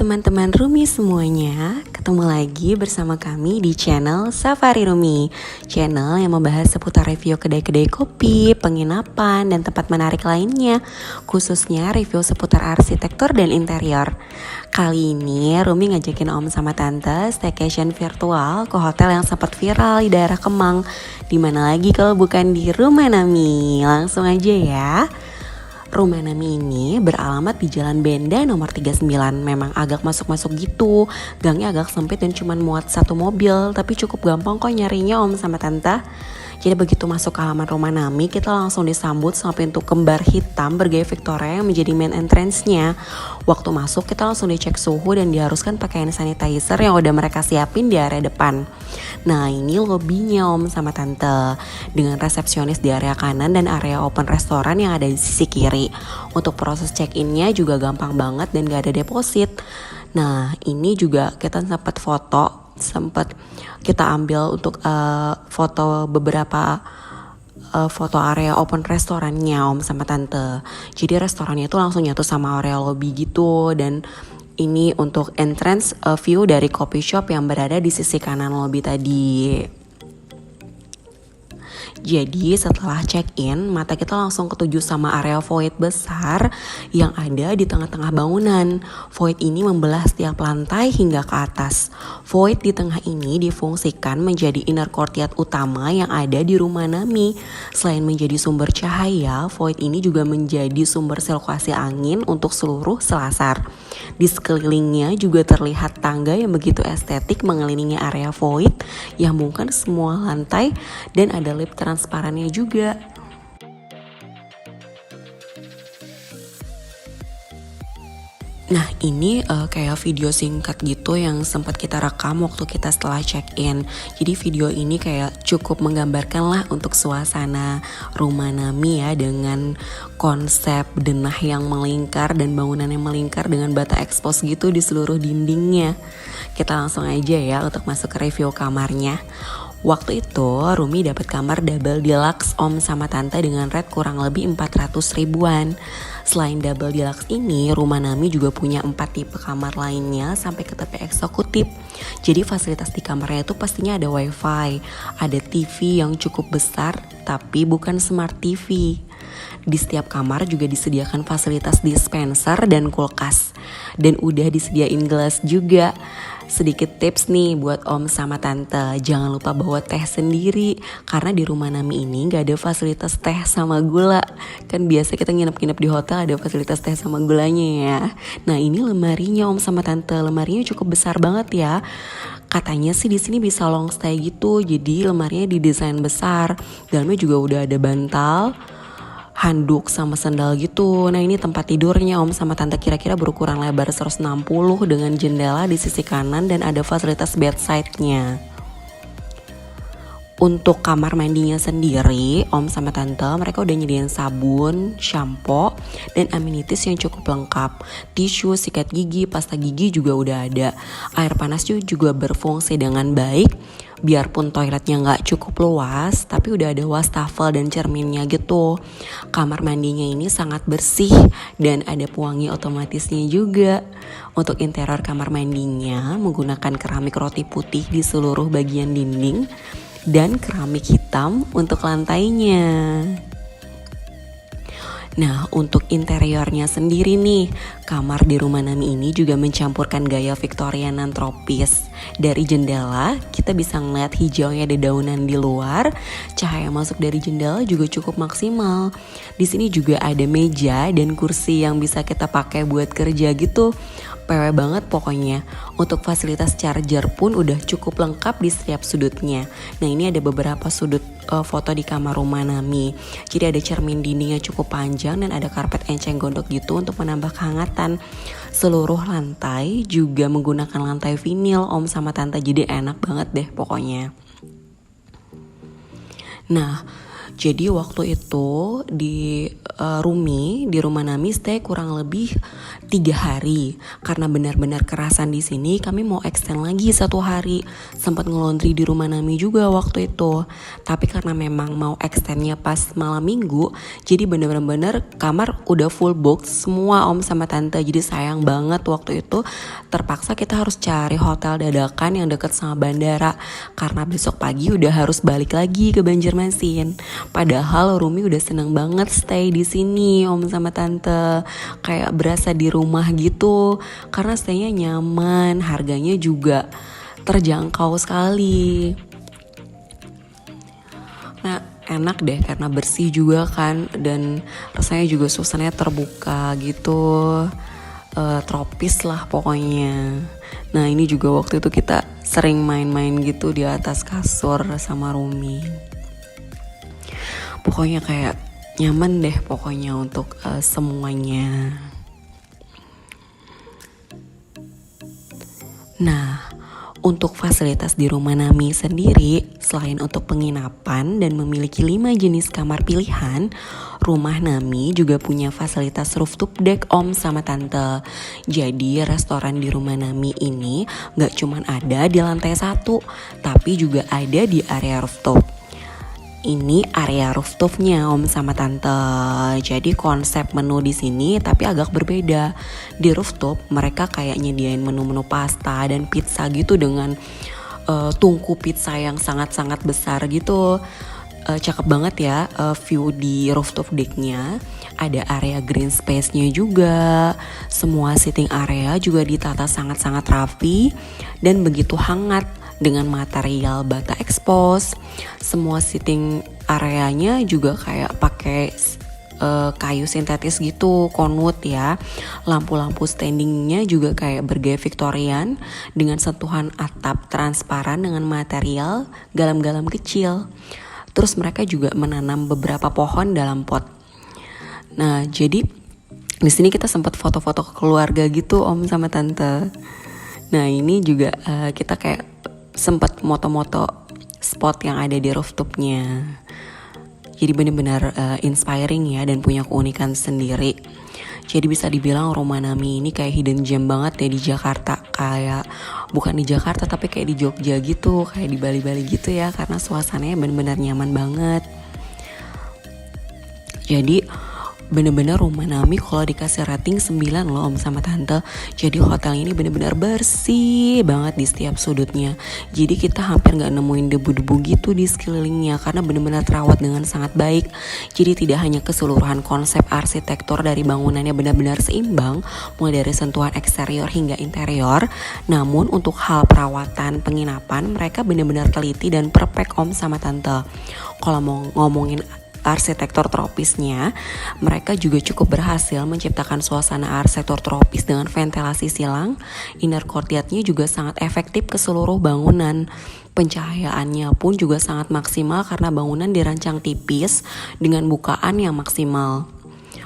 teman-teman Rumi semuanya, ketemu lagi bersama kami di channel Safari Rumi. Channel yang membahas seputar review kedai-kedai kopi, penginapan, dan tempat menarik lainnya, khususnya review seputar arsitektur dan interior. Kali ini Rumi ngajakin Om sama Tante staycation virtual ke hotel yang sempat viral di daerah Kemang. Dimana lagi kalau bukan di Rumah Nami. Langsung aja ya. Rumah Nami ini beralamat di Jalan Benda nomor 39. Memang agak masuk-masuk gitu. Gangnya agak sempit dan cuma muat satu mobil, tapi cukup gampang kok nyarinya Om sama Tante. Jadi begitu masuk ke halaman Rumah Nami, kita langsung disambut sama pintu kembar hitam bergaya Victoria yang menjadi main entrance-nya. Waktu masuk kita langsung dicek suhu dan diharuskan pakai hand sanitizer yang udah mereka siapin di area depan. Nah ini lobbynya Om sama Tante, dengan resepsionis di area kanan dan area open restoran yang ada di sisi kiri. Untuk proses check-in-nya juga gampang banget dan gak ada deposit. Nah ini juga kita sempat kita ambil untuk foto beberapa foto area open restorannya Om sama Tante. Jadi restorannya itu langsung nyatu sama area lobby gitu. Dan ini untuk entrance view dari coffee shop yang berada di sisi kanan lobby tadi. Jadi setelah check-in, mata kita langsung ketuju sama area void besar yang ada di tengah-tengah bangunan. Void ini membelah setiap lantai hingga ke atas. Void di tengah ini difungsikan menjadi inner courtyard utama yang ada di Rumah Nami. Selain menjadi sumber cahaya, void ini juga menjadi sumber sirkulasi angin untuk seluruh selasar. Di sekelilingnya juga terlihat tangga yang begitu estetik mengelilingi area void yang mungkin semua lantai dan ada lift transparannya juga. Nah ini kayak video singkat gitu yang sempat kita rekam waktu kita setelah check-in. Jadi video ini kayak cukup menggambarkan lah untuk suasana Rumah Nami ya, dengan konsep denah yang melingkar dan bangunan yang melingkar dengan bata ekspos gitu di seluruh dindingnya. Kita langsung aja ya untuk masuk ke review kamarnya. Waktu itu Rumi dapat kamar double deluxe Om sama Tante dengan rate kurang lebih 400 ribuan. Selain double deluxe ini, Rumah Nami juga punya 4 tipe kamar lainnya sampai ke tipe eksekutif. Jadi fasilitas di kamarnya itu pastinya ada wifi, ada TV yang cukup besar tapi bukan smart TV. Di setiap kamar juga disediakan fasilitas dispenser dan kulkas. Dan udah disediain gelas juga. Sedikit tips nih buat Om sama Tante, jangan lupa bawa teh sendiri. Karena di Rumah Nami ini gak ada fasilitas teh sama gula. Kan biasa kita nginep-nginep di hotel ada fasilitas teh sama gulanya ya. Nah ini lemarinya Om sama Tante, lemarinya cukup besar banget ya. Katanya sih di sini bisa long stay gitu, jadi lemarinya didesain besar. Dalamnya juga udah ada bantal, handuk sama sandal gitu. Nah ini tempat tidurnya Om sama Tante, kira-kira berukuran lebar 160 dengan jendela di sisi kanan dan ada fasilitas bedside-nya. Untuk kamar mandinya sendiri, Om sama Tante mereka udah nyediain sabun, shampoo, dan amenities yang cukup lengkap. Tisu, sikat gigi, pasta gigi juga udah ada. Air panas juga berfungsi dengan baik. Biarpun toiletnya gak cukup luas, tapi udah ada wastafel dan cerminnya gitu. Kamar mandinya ini sangat bersih dan ada pewangi otomatisnya juga. Untuk interior kamar mandinya menggunakan keramik roti putih di seluruh bagian dinding dan keramik hitam untuk lantainya. Nah untuk interiornya sendiri nih, kamar di Rumah Nami ini juga mencampurkan gaya Victorian dan tropis. Dari jendela kita bisa ngeliat hijaunya dedaunan di luar, cahaya masuk dari jendela juga cukup maksimal. Di sini juga ada meja dan kursi yang bisa kita pakai buat kerja gitu. PW banget pokoknya. Untuk fasilitas charger pun udah cukup lengkap di setiap sudutnya. Nah ini ada beberapa sudut foto di kamar Rumah Nami. Jadi ada cermin dindingnya cukup panjang dan ada karpet enceng gondok gitu untuk menambah kehangatan. Seluruh lantai juga menggunakan lantai vinil Om sama Tante, jadi enak banget deh pokoknya. Nah Jadi waktu itu di Rumi, di rumah Nami stay kurang lebih 3 hari. Karena benar-benar kerasan di sini, kami mau extend lagi 1 hari. Sempat ngelondri di rumah Nami juga waktu itu. Tapi karena memang mau extendnya pas malam minggu, jadi benar-benar kamar udah full book semua om sama tante. Jadi sayang banget waktu itu terpaksa kita harus cari hotel dadakan yang deket sama bandara. Karena besok pagi udah harus balik lagi ke Banjarmasin. Padahal Rumi udah seneng banget stay di sini om sama tante, kayak berasa di rumah gitu karena staynya nyaman, harganya juga terjangkau sekali. Nah enak deh karena bersih juga kan, dan rasanya juga suasananya terbuka gitu, tropis lah pokoknya. Nah ini juga waktu itu kita sering main-main gitu di atas kasur sama Rumi. Pokoknya kayak nyaman deh pokoknya untuk semuanya. Nah, untuk fasilitas di rumah Nami sendiri, selain untuk penginapan dan memiliki 5 jenis kamar pilihan, rumah Nami juga punya fasilitas rooftop deck om sama tante. Jadi restoran di rumah Nami ini gak cuman ada di lantai 1, tapi juga ada di area rooftop. Ini area rooftopnya om sama tante. Jadi konsep menu di sini tapi agak berbeda. Di rooftop mereka kayak nyediain menu-menu pasta dan pizza gitu dengan tungku pizza yang sangat-sangat besar gitu. Cakep banget ya view di rooftop decknya. Ada area green space-nya juga. Semua sitting area juga ditata sangat-sangat rapi dan begitu hangat dengan material bata expose. Semua sitting areanya juga kayak pakai kayu sintetis gitu, konwood ya. Lampu-lampu standingnya juga kayak bergaya Victorian dengan sentuhan atap transparan dengan material galam-galam kecil. Terus mereka juga menanam beberapa pohon dalam pot. Nah, jadi di sini kita sempat foto-foto keluarga gitu om sama tante. Nah, ini juga kita kayak sempat moto-moto spot yang ada di rooftopnya. Jadi benar-benar inspiring ya dan punya keunikan sendiri. Jadi bisa dibilang rumah Nami ini kayak hidden gem banget ya di Jakarta. Kayak bukan di Jakarta tapi kayak di Jogja gitu, kayak di Bali-Bali gitu ya, karena suasananya benar-benar nyaman banget. Jadi bener-bener rumah Nami kalau dikasih rating 9 loh om sama tante. Jadi hotel ini bener-bener bersih banget di setiap sudutnya. Jadi kita hampir gak nemuin debu-debu gitu di sekelilingnya karena bener-bener terawat dengan sangat baik. Jadi tidak hanya keseluruhan konsep arsitektur dari bangunannya benar-benar seimbang, mulai dari sentuhan eksterior hingga interior, namun untuk hal perawatan penginapan mereka benar-benar teliti dan perfect om sama tante. Kalau mau ngomongin arsitektur tropisnya, mereka juga cukup berhasil menciptakan suasana arsitektur tropis dengan ventilasi silang. Inner courtyardnya juga sangat efektif ke seluruh bangunan. Pencahayaannya pun juga sangat maksimal karena bangunan dirancang tipis dengan bukaan yang maksimal.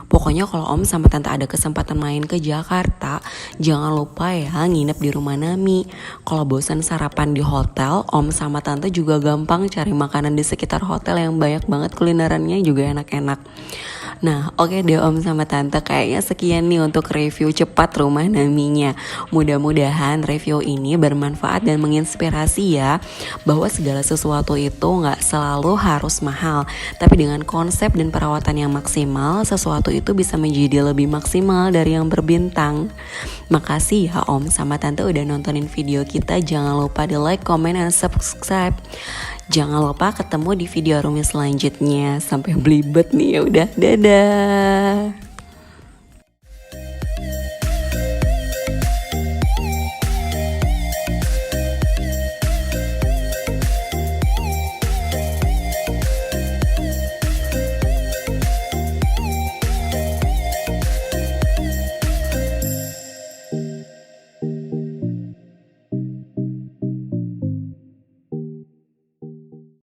Pokoknya kalau om sama tante ada kesempatan main ke Jakarta, jangan lupa ya nginep di rumah Nami. Kalau bosan sarapan di hotel, om sama tante juga gampang cari makanan di sekitar hotel yang banyak banget kulinerannya juga enak-enak. Nah oke deh om sama tante, kayaknya sekian nih untuk review cepat rumah Naminya. Mudah-mudahan review ini bermanfaat dan menginspirasi ya, bahwa segala sesuatu itu gak selalu harus mahal, tapi dengan konsep dan perawatan yang maksimal, sesuatu itu bisa menjadi lebih maksimal dari yang berbintang. Makasih ya om sama tante udah nontonin video kita. Jangan lupa di like, comment, dan subscribe. Jangan lupa ketemu di video Rumi selanjutnya. Sampai belibet nih ya udah, dadah.